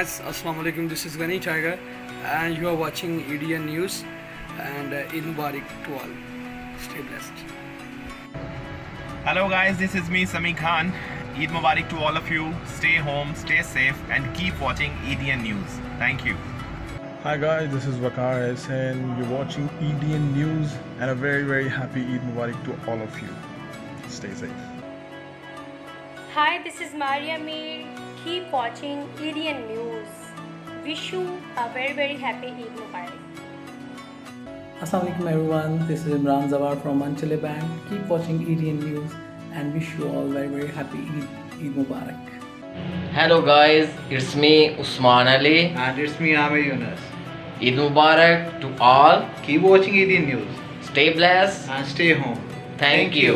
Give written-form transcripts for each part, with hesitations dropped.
guys, Assalamu alaikum. This is Gani Tiger and you are watching EDN News and Eid Mubarak to all. Stay blessed. Hello guys, this is me Sami Khan. Eid Mubarak to all of you. Stay home, stay safe and keep watching EDN News. Thank you. Hi guys, this is Waqar Hussain. You're watching EDN News and a very happy Eid Mubarak to all of you. Stay safe. Hi, this is Maria Mir. Keep watching EDN News. Wish you a very happy Eid Mubarak. Assalamu alaikum everyone, this is Imran Zawar from Anchale Bank. Keep watching EDN News and wish you all very happy Eid Mubarak. Hello guys, it's me Usman Ali and it's me Amir Yunus. Eid Mubarak to all. Keep watching EDN News Stay blessed. and stay home. Thank you.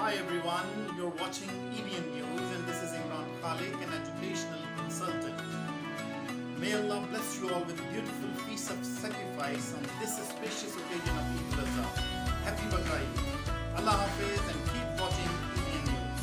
Hi everyone, you're watching EDN News and this is Imran Khalik, an educational consultant. May Allah bless you all with beautiful feast of sacrifice on this auspicious occasion of Eid al-Azha. Happy Bakr Eid. Allah Hafiz and keep watching EDN News.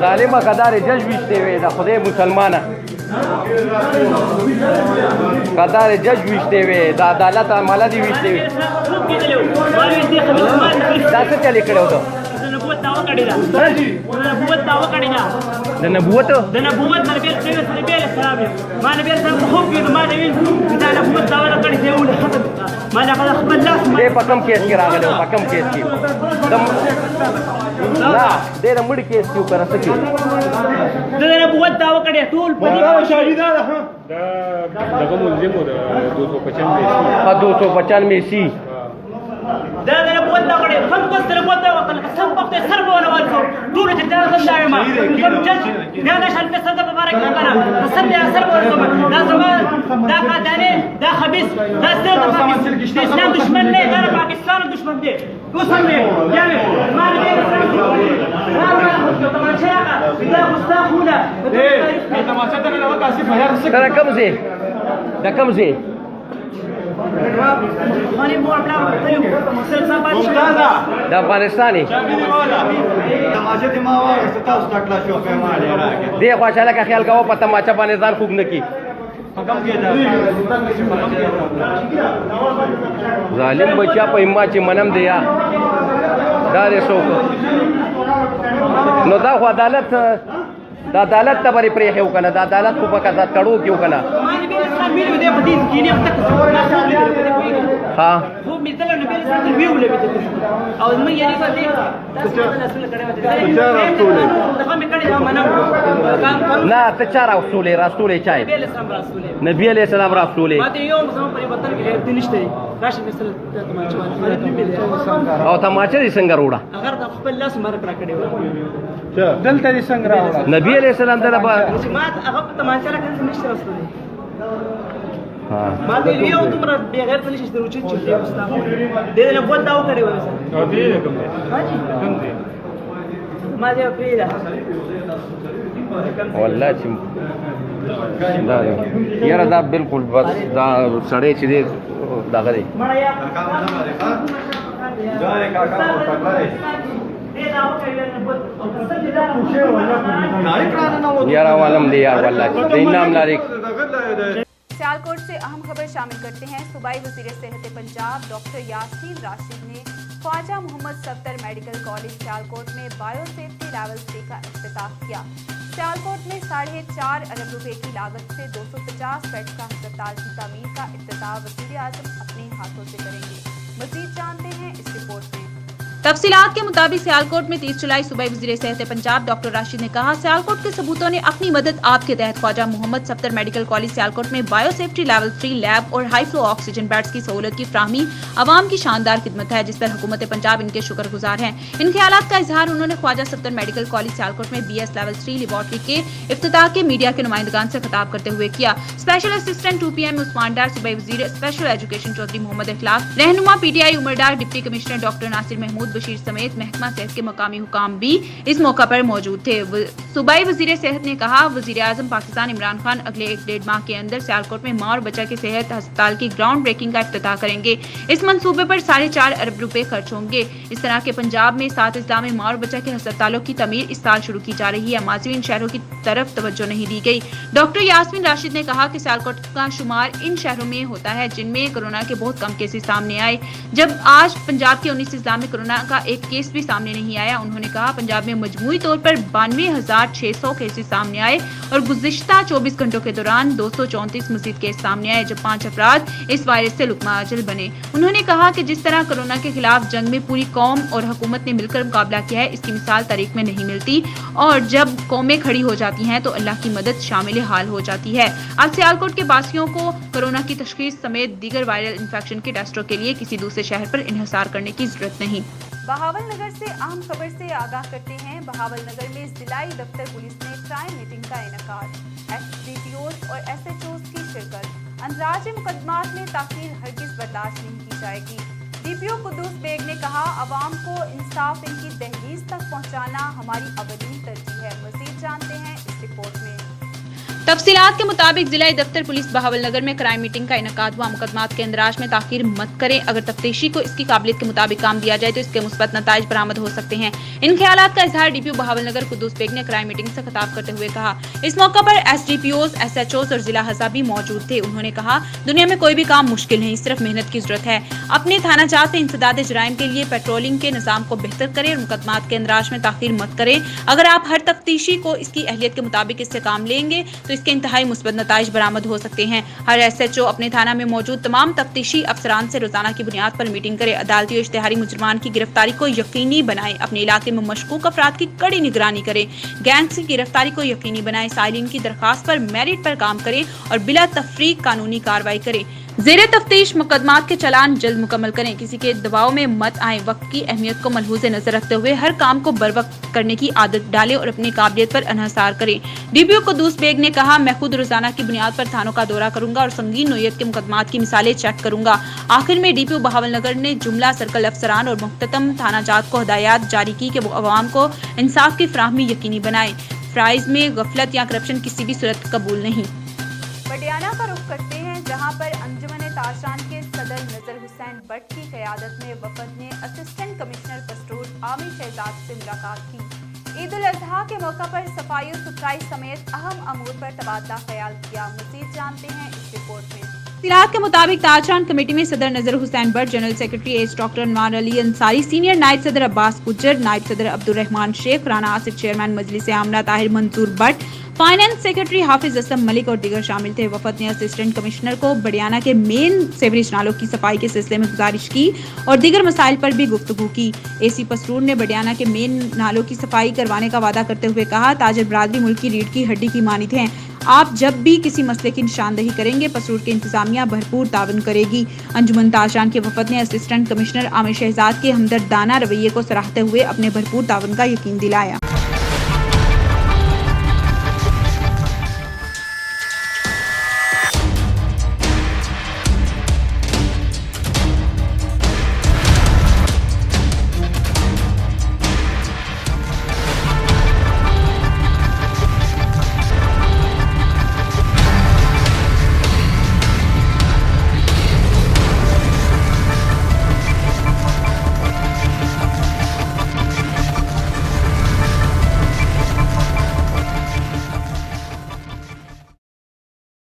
ظالمه قدر جج وشته وي د خدای مسلمانه قدر جج وشته وي د عدالت عمله دی وشته وي دا څه چلی کړو ته د نبوت دعوه کړی دا د نبوت نبی اسلام ما نبی اسلام خو کې ما نبی د نبوت دعوه کړی دی ول ما نه خپل لاس دې په کوم کیس کې راغلی په کوم کیس کې لا دې د مړ کیس کې پر څه کې د نبوت دعوه کړی ټول په دې شاهدان دغه ملزم و 295 سی دا د نبوت دعوه کړی هم بس د نبوت دعوه کړی سم په سر باندې ورته ټول چې دا څنګه ما کوم جج دا نشان ته څنګه په بارک کنه سم یا سر ورته دا زمان دا قادانه دا خبيث دا څنګه اسلام دشمن نه دا پاکستان دشمن دی وسم نه یعنی ما نه دا کم زی دا کم زی دا افغانستانی دی خوشاله کا خیال کوه په تماچا باندې ځان خوب نه کی ظالم بچا په اما چې منم دی یا دا رسو نو دا خو عدالت د عدالت ته بری پرې هیو کنه د عدالت کو په کذا کړو کیو کنه ها خو مثلا نبی رسول ویولې او مې یې په دې نه ته چا رسول چای نبی علیہ السلام رسول او تماچه دې څنګه روړه اگر خپل لاس مر کړ کړي دلته دې څنګه راوړه نبی علیہ السلام دغه ما هغه تماچه راکړل نشته رسول ما دې یو تمره بغیر پولیس درو چې دې نه بوت داو کړي وای والله یاره دا بالکل بس دا سړی چې دی دغه دی یاره عالم دی یار والله دین نام لاری. سیالکوٹ سے اہم خبر شامل کرتے ہیں. صوبائی وزیر صحت پنجاب ڈاکٹر یاسین راشد نے خواجہ محمد صفدر میڈیکل کالج سیالکوٹ میں بایو سیفٹی لیول 3 کا افتتاح کیا. سیالکوٹ میں 4.5 ارب روپے کی لاگت سے 250 بیڈ کا ہسپتال کی تعمیر کا افتتاح وزیر اعظم اپنے ہاتھوں سے کریں گے. مزید جانتے ہیں اس رپورٹ میں. تفصیلات کے مطابق سیالکوٹ میں 30 جولائی صوبائی وزیر صحت پنجاب ڈاکٹر راشد نے کہا سیالکوٹ کے ثبوتوں نے اپنی مدد آپ کے تحت خواجہ محمد صفدر میڈیکل کالج سیالکوٹ میں بایو سیفٹی لیول 3 لیب اور ہائی فلو آکسیجن بیڈز کی سہولت کی فراہمی عوام کی شاندار خدمت ہے جس پر حکومت پنجاب ان کے شکر گزار ہیں. ان خیالات کا اظہار انہوں نے خواجہ صفدر میڈیکل کالج سیالکوٹ میں BS لیول 3 لیبارٹری کے افتتاح کے میڈیا کے نمائندگان سے خطاب کرتے ہوئے کیا. اسپیشل اسسٹنٹ 2 PM عثمان ڈار، صوبائی وزیر اسپیشل ایجوکیشن چودھری محمد اخلاق، رہنما PTI عمر ڈار، ڈپٹی کمشنر ڈاکٹر ناصر محمود بشیر سمیت محکمہ صحت کے مقامی حکام بھی اس موقع پر موجود تھے. صوبائی وزیر صحت نے کہا وزیر اعظم پاکستان عمران خان اگلے 1.5 ماہ کے اندر سیالکوٹ میں ماں اور بچہ کے صحت ہسپتال کی گراؤنڈ بریکنگ کا افتتاح کریں گے. اس منصوبے پر 4.5 ارب روپے خرچ ہوں گے. اس طرح کے پنجاب میں 7 اضلاع میں ماں اور بچہ کے ہسپتالوں کی تعمیر اس سال شروع کی جا رہی ہے. ماضی میں ان شہروں کی طرف توجہ نہیں دی گئی. ڈاکٹر یاسمین راشد نے کہا کہ سیالکوٹ کا شمار ان شہروں میں ہوتا ہے جن میں کورونا کے بہت کم کیسز سامنے آئے جب آج پنجاب کے 19 اضلاع میں کورونا کا ایک کیس بھی سامنے نہیں آیا. انہوں نے کہا پنجاب میں مجموعی طور پر 92,600 کیسز سامنے آئے اور گزشتہ 24 گھنٹوں کے دوران 234 مزید کیس سامنے آئے جب 5 افراد اس وائرس سے لقمہ اجل بنے. انہوں نے کہا کہ جس طرح کورونا کے خلاف جنگ میں پوری قوم اور حکومت نے مل کر مقابلہ کیا ہے اس کی مثال تاریخ میں نہیں ملتی اور جب قومیں کھڑی ہو جاتی ہیں تو اللہ کی مدد شامل حال ہو جاتی ہے. اب سیالکوٹ کے باسیوں کو کورونا کی تشخیص سمیت دیگر وائرل انفیکشن کے ٹیسٹوں کے لیے کسی دوسرے شہر پر انحصار کرنے کی ضرورت نہیں. بہاول نگر سے اہم خبر سے آگاہ کرتے ہیں. بہاول نگر میں ضلعی دفتر پولیس نے کرائم میٹنگ کا انعقاد. SDPOs اور SHOs کی شرکت. اندراج مقدمات میں تاخیر ہرگز برداشت نہیں کی جائے گی. DPO قدوس بیگ نے کہا عوام کو انصاف ان کی دہلیز تک پہنچانا ہماری اولین ترجیح ہے. مزید جانتے ہیں اس رپورٹ میں. تفصیلات کے مطابق ضلع دفتر پولیس بہاول نگر میں کرائم میٹنگ کا انعقاد ہوا. مقدمات کے اندراج میں تاخیر مت کریں. اگر تفتیشی کو اس کی قابلیت کے مطابق کام دیا جائے تو اس کے مثبت نتائج برآمد ہو سکتے ہیں. ان خیالات کا اظہار DPO بہاول نگر قدوس بیگ نے کرائم میٹنگ سے خطاب کرتے ہوئے کہا. اس موقع پر SDPOs SHOs اور ضلع ہزا بھی موجود تھے. انہوں نے کہا دنیا میں کوئی بھی کام مشکل نہیں صرف محنت کی ضرورت ہے. اپنے تھانہ جات میں انسداد جرائم کے لیے پیٹرولنگ کے نظام کو بہتر کریں اور مقدمات کے اندراج میں تاخیر مت کریں. اگر آپ ہر تفتیشی کو اس کی اہلیت کے مطابق اس سے کام لیں گے تو اس کے انتہائی مثبت نتائج برآمد ہو سکتے ہیں. ہر SHO اپنے تھانہ میں موجود تمام تفتیشی افسران سے روزانہ کی بنیاد پر میٹنگ کرے. عدالتی اور اشتہاری مجرمان کی گرفتاری کو یقینی بنائیں. اپنے علاقے میں مشکوک افراد کی کڑی نگرانی کریں. گینگز کی گرفتاری کو یقینی بنائیں. سائلین کی درخواست پر میرٹ پر کام کریں اور بلا تفریق قانونی کارروائی کریں. زیر تفتیش مقدمات کے چالان جلد مکمل کریں. کسی کے دباؤ میں مت آئیں. وقت کی اہمیت کو ملحوظ نظر رکھتے ہوئے ہر کام کو بر وقت کرنے کی عادت ڈالیں اور اپنی قابلیت پر انحصار کریں. DPO قدوس بیگ نے کہا میں خود روزانہ کی بنیاد پر تھانوں کا دورہ کروں گا اور سنگین نوعیت کے مقدمات کی مثالیں چیک کروں گا. آخر میں DPO بہاول نگر نے جملہ سرکل افسران اور مختتم تھانہ جات کو ہدایات جاری کی کہ وہ عوام کو انصاف کی فراہمی یقینی بنائیں. فرائض میں غفلت یا کرپشن کسی بھی صورت قبول نہیں. پٹیالہ کا رخ کرتے ہیں جہاں پر انجمن تاشان کے صدر نذر حسین بٹ کی قیادت میں وفد نے اسسٹنٹ کمشنر پسرور عامر شہزاد سے ملاقات کی. عید الاضحیٰ کے موقع پر صفائی و ستھرائی سمیت اہم امور پر تبادلہ خیال کیا. مزید جانتے ہیں اس رپورٹ میں. اطلاعات کے مطابق تاشان کمیٹی میں صدر Nazar Hussain Butt, general secretary S doctor Anwar Ali Ansari, senior نائب صدر عباس گجر، نائب صدر عبدالرحمان شیخ، رانا آصف چیئرمین مجلس عاملہ طاہر منصور بٹ، فائنانس سیکرٹری حافظ اسم ملک اور دیگر شامل تھے. وفد نے اسسٹنٹ کمشنر کو بڑیانہ کے مین سیوریج نالوں کی صفائی کے سلسلے میں گزارش کی اور دیگر مسائل پر بھی گفتگو کی. AC پسرور نے بڑیانہ کے مین نالوں کی صفائی کروانے کا وعدہ کرتے ہوئے کہا تاجر برادری ملک کی ریڑھ کی ہڈی کی مانند ہیں. آپ جب بھی کسی مسئلے کی نشاندہی کریں گے پسرور کی انتظامیہ بھرپور تعاون کرے گی. انجمن تاشان کے وفد نے اسسٹنٹ کمشنر عامر شہزاد کے ہمدردانہ رویے کو سراہتے ہوئے اپنے بھرپور تعاون کا یقین دلایا.